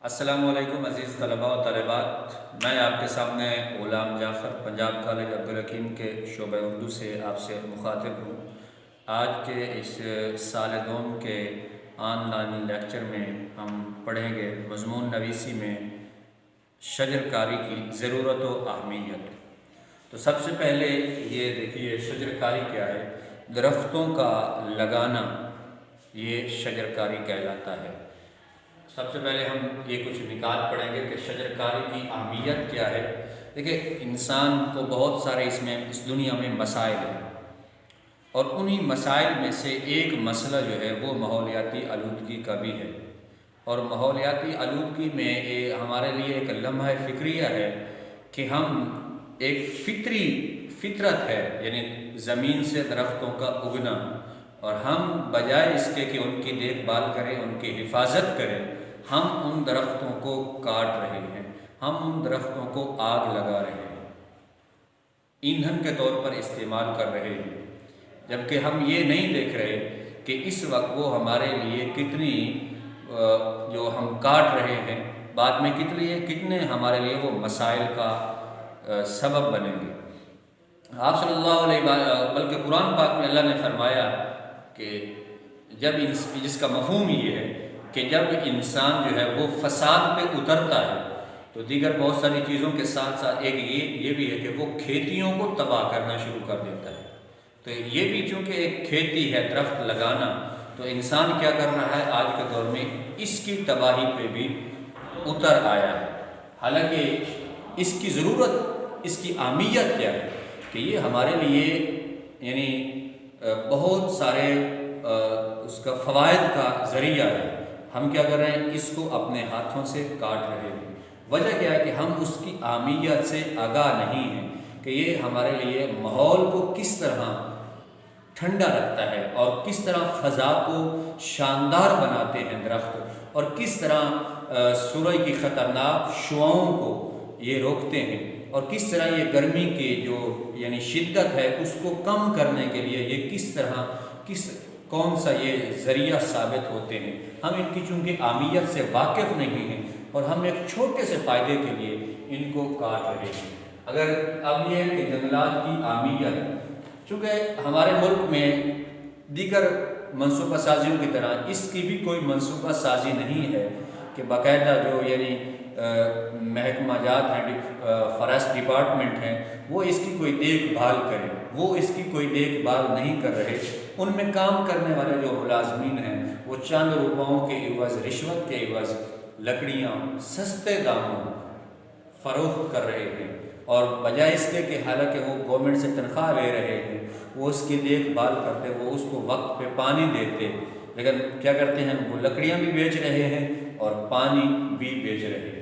السلام علیکم عزیز طلباء و طالبات، میں آپ کے سامنے غلام جعفر پنجاب کالج عبدالحکیم کے شعبہ اردو سے آپ سے مخاطب ہوں۔ آج کے اس سال دوم کے آن لائن لیکچر میں ہم پڑھیں گے مضمون نویسی میں شجر کاری کی ضرورت و اہمیت۔ تو سب سے پہلے یہ دیکھیے شجر کاری کیا ہے۔ درختوں کا لگانا یہ شجر کاری کہلاتا ہے۔ سب سے پہلے ہم یہ کچھ نکات پڑھیں گے کہ شجر کاری کی اہمیت کیا ہے۔ دیکھیں، انسان کو بہت سارے اس دنیا میں مسائل ہیں، اور انہی مسائل میں سے ایک مسئلہ جو ہے وہ ماحولیاتی آلودگی کا بھی ہے۔ اور ماحولیاتی آلودگی میں ہمارے لیے ایک لمحہ فکریہ ہے کہ ہم ایک فطرت ہے، یعنی زمین سے درختوں کا اگنا، اور ہم بجائے اس کے کہ ان کی دیکھ بھال کریں، ان کی حفاظت کریں، ہم ان درختوں کو کاٹ رہے ہیں، ہم ان درختوں کو آگ لگا رہے ہیں، ایندھن کے طور پر استعمال کر رہے ہیں، جبکہ ہم یہ نہیں دیکھ رہے کہ اس وقت وہ ہمارے لیے کتنی جو ہم کاٹ رہے ہیں بعد میں کتنے ہمارے لیے وہ مسائل کا سبب بنیں گے۔ آپ صلی اللہ علیہ وسلم، بلکہ قرآن پاک میں اللہ نے فرمایا کہ جس کا مفہوم یہ ہے کہ جب انسان جو ہے وہ فساد پہ اترتا ہے تو دیگر بہت ساری چیزوں کے ساتھ ساتھ ایک یہ بھی ہے کہ وہ کھیتیوں کو تباہ کرنا شروع کر دیتا ہے۔ تو یہ بھی چونکہ ایک کھیتی ہے، درخت لگانا، تو انسان کیا کر رہا ہے آج کے دور میں اس کی تباہی پہ بھی اتر آیا ہے۔ حالانکہ اس کی ضرورت، اس کی اہمیت کیا ہے کہ یہ ہمارے لیے یعنی بہت سارے اس کا فوائد کا ذریعہ ہے۔ ہم کیا کر رہے ہیں، اس کو اپنے ہاتھوں سے کاٹ رہے ہیں۔ وجہ کیا ہے کہ ہم اس کی اہمیت سے آگاہ نہیں ہیں کہ یہ ہمارے لیے ماحول کو کس طرح ٹھنڈا رکھتا ہے، اور کس طرح فضا کو شاندار بناتے ہیں درخت، اور کس طرح سورج کی خطرناک شعاؤں کو یہ روکتے ہیں، اور کس طرح یہ گرمی کی جو یعنی شدت ہے اس کو کم کرنے کے لیے یہ کس طرح کون سا یہ ذریعہ ثابت ہوتے ہیں۔ ہم ان کی چونکہ اہمیت سے واقف نہیں ہیں، اور ہم ایک چھوٹے سے فائدے کے لیے ان کو کاٹ رہے ہیں۔ اگر اب یہ کہ جنگلات کی اہمیت، چونکہ ہمارے ملک میں دیگر منصوبہ سازیوں کی طرح اس کی بھی کوئی منصوبہ سازی نہیں ہے کہ باقاعدہ جو یعنی محکمہ جات ہیں، فارسٹ ڈپارٹمنٹ ہیں، وہ اس کی کوئی دیکھ بھال کریں، وہ اس کی کوئی دیکھ بھال نہیں کر رہے۔ ان میں کام کرنے والے جو ملازمین ہیں وہ چند روپوں کے عوض، رشوت کے عوض لکڑیاں سستے داموں فروخت کر رہے ہیں، اور بجائے اس کے کہ حالانکہ وہ گورنمنٹ سے تنخواہ لے رہے ہیں، وہ اس کی دیکھ بھال کرتے، وہ اس کو وقت پہ پانی دیتے، لیکن کیا کرتے ہیں، وہ لکڑیاں بھی بیچ رہے ہیں اور پانی بھی بیچ رہے ہیں۔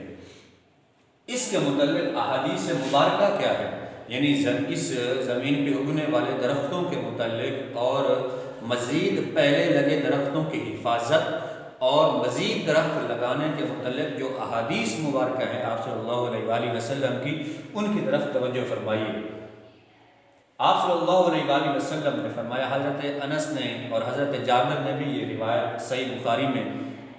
اس کے متعلق احادیث مبارکہ کیا ہے، یعنی اس زمین پہ اگنے والے درختوں کے متعلق، اور مزید پہلے لگے درختوں کی حفاظت اور مزید درخت لگانے کے متعلق جو احادیث مبارکہ ہیں آپ صلی اللہ علیہ وآلہ وسلم کی، ان کی طرف توجہ فرمائیے۔ آپ صلی اللہ علیہ وآلہ وسلم نے فرمایا، حضرت انس نے اور حضرت جابر نے بھی یہ روایت صحیح بخاری میں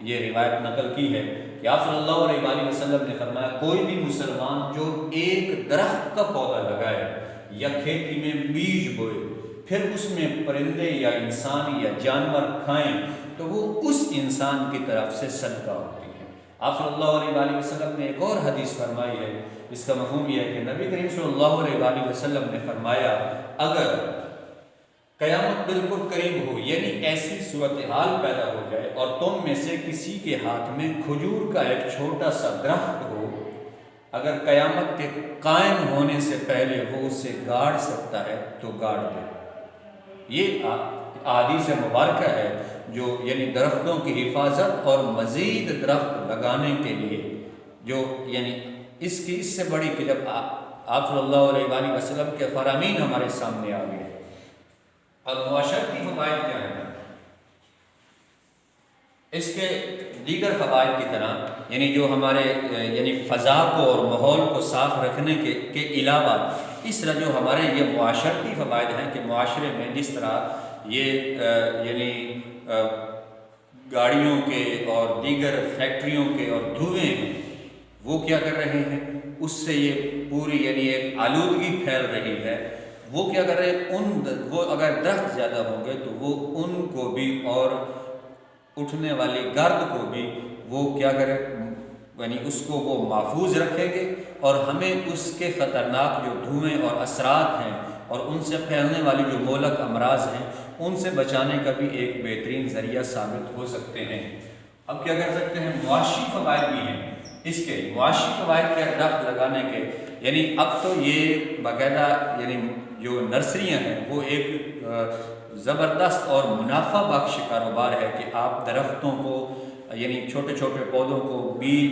یہ روایت نقل کی ہے کہ آپ صلی اللہ علیہ وآلہ وسلم نے فرمایا، کوئی بھی مسلمان جو ایک درخت کا پودا لگائے یا کھیتی میں بیج بوئے، پھر اس میں پرندے یا انسان یا جانور کھائیں، تو وہ اس انسان کی طرف سے صدقہ ہوتی ہے۔ آپ صلی اللہ علیہ وآلہ وسلم نے ایک اور حدیث فرمائی ہے، اس کا مفہوم یہ ہے کہ نبی کریم صلی اللہ علیہ وآلہ وسلم نے فرمایا، اگر قیامت بالکل قریب ہو، یعنی ایسی صورتحال پیدا ہو جائے اور تم میں سے کسی کے ہاتھ میں کھجور کا ایک چھوٹا سا درخت ہو، اگر قیامت کے قائم ہونے سے پہلے وہ اسے گاڑ سکتا ہے تو گاڑ دے۔ یہ احادیث مبارکہ ہے جو یعنی درختوں کی حفاظت اور مزید درخت لگانے کے لیے جو یعنی اس سے بڑی کہ جب آپ صلی اللہ علیہ وآلہ وسلم کے فرامین ہمارے سامنے آ گئے۔ اور معاشرتی فوائد کیا ہیں؟ اس کے دیگر فوائد کی طرح یعنی جو ہمارے یعنی فضا کو اور ماحول کو صاف رکھنے کے علاوہ اس طرح جو ہمارے یہ معاشرتی فوائد ہیں کہ معاشرے میں جس طرح یہ یعنی گاڑیوں کے اور دیگر فیکٹریوں کے اور دھوئیں ہیں وہ کیا کر رہے ہیں، اس سے یہ پوری یعنی ایک آلودگی پھیل رہی ہے۔ وہ کیا کر رہے ہیں، وہ اگر درخت زیادہ ہوں گے تو وہ ان کو بھی اور اٹھنے والی گرد کو بھی وہ کیا کرے، یعنی اس کو وہ محفوظ رکھیں گے، اور ہمیں اس کے خطرناک جو دھوئیں اور اثرات ہیں اور ان سے پھیلنے والی جو مہلک امراض ہیں ان سے بچانے کا بھی ایک بہترین ذریعہ ثابت ہو سکتے ہیں۔ اب کیا کر سکتے ہیں، معاشی فوائد بھی ہیں اس کے، معاشی فوائد کے درخت لگانے کے، یعنی اب تو یہ باقاعدہ یعنی جو نرسریاں ہیں وہ ایک زبردست اور منافع بخش کاروبار ہے کہ آپ درختوں کو یعنی چھوٹے چھوٹے پودوں کو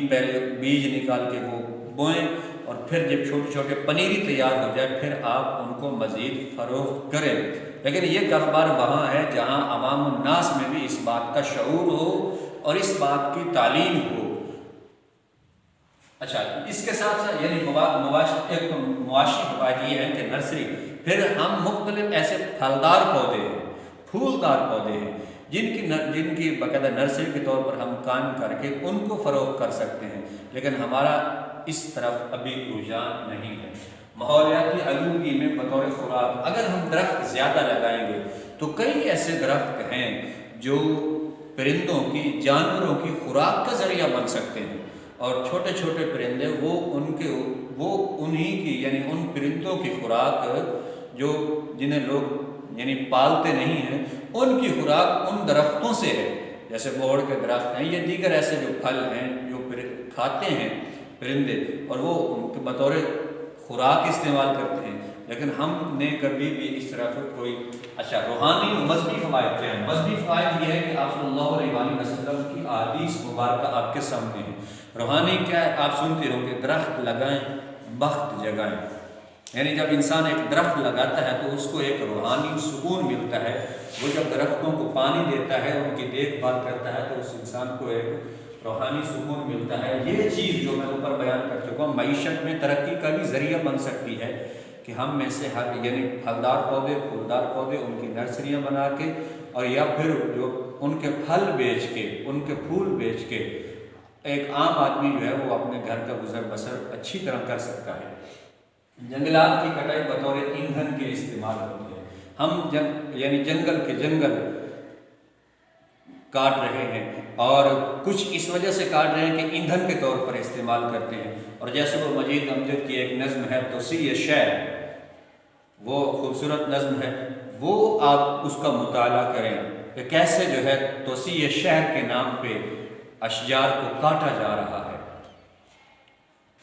پہلے بیج نکال کے وہ بوئیں، اور پھر جب چھوٹے چھوٹے پنیری تیار ہو جائے پھر آپ ان کو مزید فروخت کریں۔ لیکن یہ کاروبار وہاں ہے جہاں عوام الناس میں بھی اس بات کا شعور ہو اور اس بات کی تعلیم ہو۔ اچھا، اس کے ساتھ ساتھ یعنی معاشی فوائد یہ ہے کہ نرسری، پھر ہم مختلف ایسے پھلدار پودے ہیں، پھولدار پودے ہیں جن کی باقاعدہ نرسری کے طور پر ہم قائم کر کے ان کو فروخت کر سکتے ہیں، لیکن ہمارا اس طرف ابھی رجحان نہیں ہے۔ ماحولیاتی آلودگی میں بطور خوراک اگر ہم درخت زیادہ لگائیں گے تو کئی ایسے درخت ہیں جو پرندوں کی، جانوروں کی خوراک کا ذریعہ بن سکتے ہیں، اور چھوٹے چھوٹے پرندے وہ انہی کی یعنی ان پرندوں کی خوراک جو جنہیں لوگ یعنی پالتے نہیں ہیں ان کی خوراک ان درختوں سے ہے، جیسے بوڑ کے درخت ہیں، یہ دیگر ایسے جو پھل ہیں جو کھاتے ہیں پرندے اور وہ ان کے بطور خوراک استعمال کرتے ہیں، لیکن ہم نے کبھی بھی اس طرح سے کوئی اچھا روحانی و مذہبی فوائد کیا ہیں؟ مذہبی فوائد یہ ہے کہ آپ صلی اللہ علیہ وسلم کی احادیث مبارکہ آپ کے سامنے ہیں۔ روحانی کیا ہے؟ آپ سنتے ہو کہ درخت لگائیں بخت جگائیں، یعنی جب انسان ایک درخت لگاتا ہے تو اس کو ایک روحانی سکون ملتا ہے، وہ جب درختوں کو پانی دیتا ہے، ان کی دیکھ بھال کرتا ہے تو اس انسان کو ایک روحانی سکون ملتا ہے۔ یہ چیز جو میں اوپر بیان کر چکا ہوں معیشت میں ترقی کا بھی ذریعہ بن سکتی ہے کہ ہم میں سے ہر یعنی پھلدار پودے، پھولدار پودے، ان کی نرسریاں بنا کے اور یا پھر جو ان کے پھل بیچ کے، ان کے پھول بیچ کے ایک عام آدمی جو ہے وہ اپنے گھر کا گزر بسر اچھی طرح کر سکتا ہے۔ جنگلات کی کٹائی بطور ایندھن کے استعمال ہوتی ہے، ہم یعنی جنگل کاٹ رہے ہیں، اور کچھ اس وجہ سے کاٹ رہے ہیں کہ ایندھن کے طور پر استعمال کرتے ہیں، اور جیسے وہ مجید امجد کی ایک نظم ہے توسیع شہر، وہ خوبصورت نظم ہے، وہ آپ اس کا مطالعہ کریں کہ کیسے جو ہے توسیع شہر کے نام پہ اشجار کو کاٹا جا رہا ہے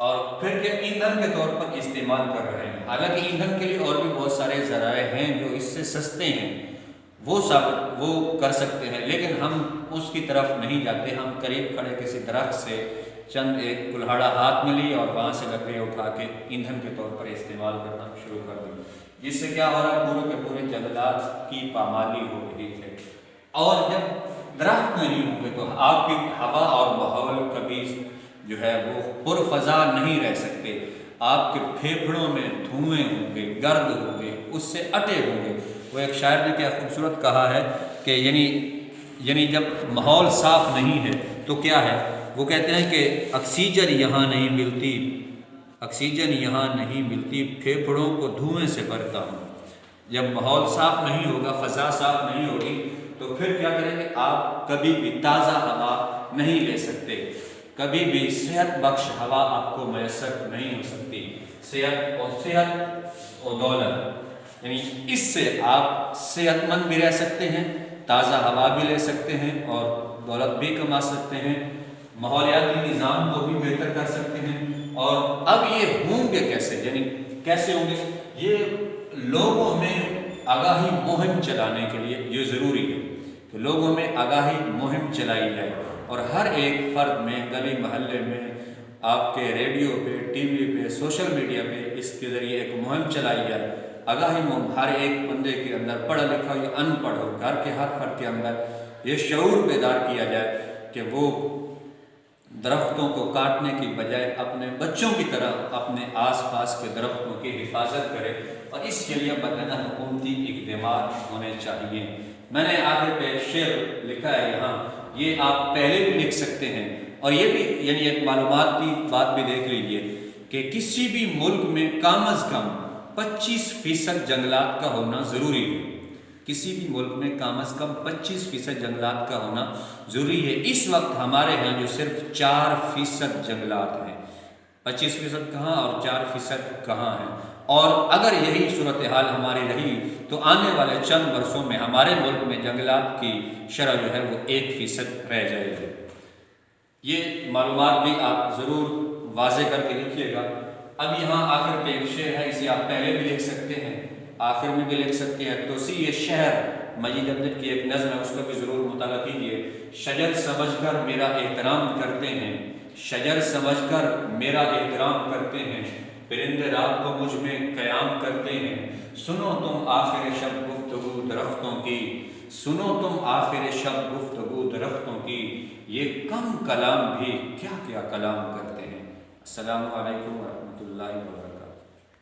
اور پھر کہ ایندھن کے طور پر استعمال کر رہے ہیں۔ حالانکہ ایندھن کے لیے اور بھی بہت سارے ذرائع ہیں جو اس سے سستے ہیں، وہ کر سکتے ہیں، لیکن ہم اس کی طرف نہیں جاتے۔ ہم قریب کھڑے کسی درخت سے چند ایک کلہاڑا ہاتھ میں لی اور وہاں سے لکڑیاں اٹھا کے ایندھن کے طور پر استعمال کرنا شروع کر دی، جس سے کیا ہو رہا ہے، پورے کے پورے جنگلات کی پامالی ہو رہی ہے۔ اور جب درخت نہیں ہوں گے تو آپ کی ہوا اور ماحول کبھی جو ہے وہ پرفضا نہیں رہ سکتے، آپ کے پھیپھڑوں میں دھوئیں ہوں گے، گرد ہوں گے، اس سے اٹے ہوں گے۔ وہ ایک شاعر نے کیا خوبصورت کہا ہے کہ یعنی جب ماحول صاف نہیں ہے تو کیا ہے، وہ کہتے ہیں کہ آکسیجن یہاں نہیں ملتی، پھیپھڑوں کو دھوئیں سے بھرتا ہوں۔ جب ماحول صاف نہیں ہوگا، فضا صاف نہیں ہوگی تو پھر کیا کریں گے، آپ کبھی بھی تازہ ہوا نہیں لے سکتے، کبھی بھی صحت بخش ہوا آپ کو میسر نہیں ہو سکتی۔ صحت اور دولت، یعنی اس سے آپ صحت مند بھی رہ سکتے ہیں، تازہ ہوا بھی لے سکتے ہیں اور دولت بھی کما سکتے ہیں، ماحولیاتی نظام کو بھی بہتر کر سکتے ہیں۔ اور اب یہ ہوں گے کیسے، یعنی کیسے ہوں گے، یہ لوگوں میں آگاہی مہم چلانے کے لیے یہ ضروری ہے کہ لوگوں میں آگاہی مہم چلائی جائے، اور ہر ایک فرد میں، گلی محلے میں، آپ کے ریڈیو پہ، ٹی وی پہ، سوشل میڈیا پہ اس کے ذریعے ایک مہم چلائی جائے، آگاہی مہم، ہر ایک بندے کے اندر، پڑھا لکھا ہو یا ان پڑھ ہو، گھر کے ہر فرد کے اندر یہ شعور بیدار کیا جائے کہ وہ درختوں کو کاٹنے کی بجائے اپنے بچوں کی طرح اپنے آس پاس کے درختوں کی حفاظت کرے، اور اس کے لیے باقاعدہ حکومتی اقدامات ہونے چاہیے۔ میں نے آخر پہ ایک شعر لکھا ہے یہاں، یہ آپ پہلے بھی لکھ سکتے ہیں، اور یہ بھی یعنی ایک معلومات کی بات بھی دیکھ لیجئے کہ کسی بھی ملک میں کم از کم 25% جنگلات کا ہونا ضروری ہے۔ کسی بھی ملک میں کم از کم 25% جنگلات کا ہونا ضروری ہے۔ اس وقت ہمارے ہاں جو صرف 4% جنگلات ہیں، 25% کہاں اور 4% کہاں ہیں، اور اگر یہی صورتحال ہماری رہی تو آنے والے چند برسوں میں ہمارے ملک میں جنگلات کی شرح جو ہے وہ 1% رہ جائے گی۔ یہ معلومات بھی آپ ضرور واضح کر کے لکھیے گا۔ اب یہاں آخر پہ ایک شعر ہے، اسے آپ پہلے بھی لکھ سکتے ہیں، آخر میں بھی لکھ سکتے ہیں۔ توسیع شہر مجید عبدل کی ایک نظم ہے، اس کا بھی ضرور مطالعہ کیجیے۔ شجر سمجھ کر میرا احترام کرتے ہیں، شجر سمجھ کر میرا احترام کرتے ہیں، پرندے رات کو مجھ میں قیام کرتے ہیں۔ سنو تم آخر شب گفتگو درختوں کی، سنو تم آخر شب گفتگو درختوں کی، یہ کم کلام بھی کیا کیا کلام کرتے ہیں۔ السلام علیکم ورحمۃ اللہ۔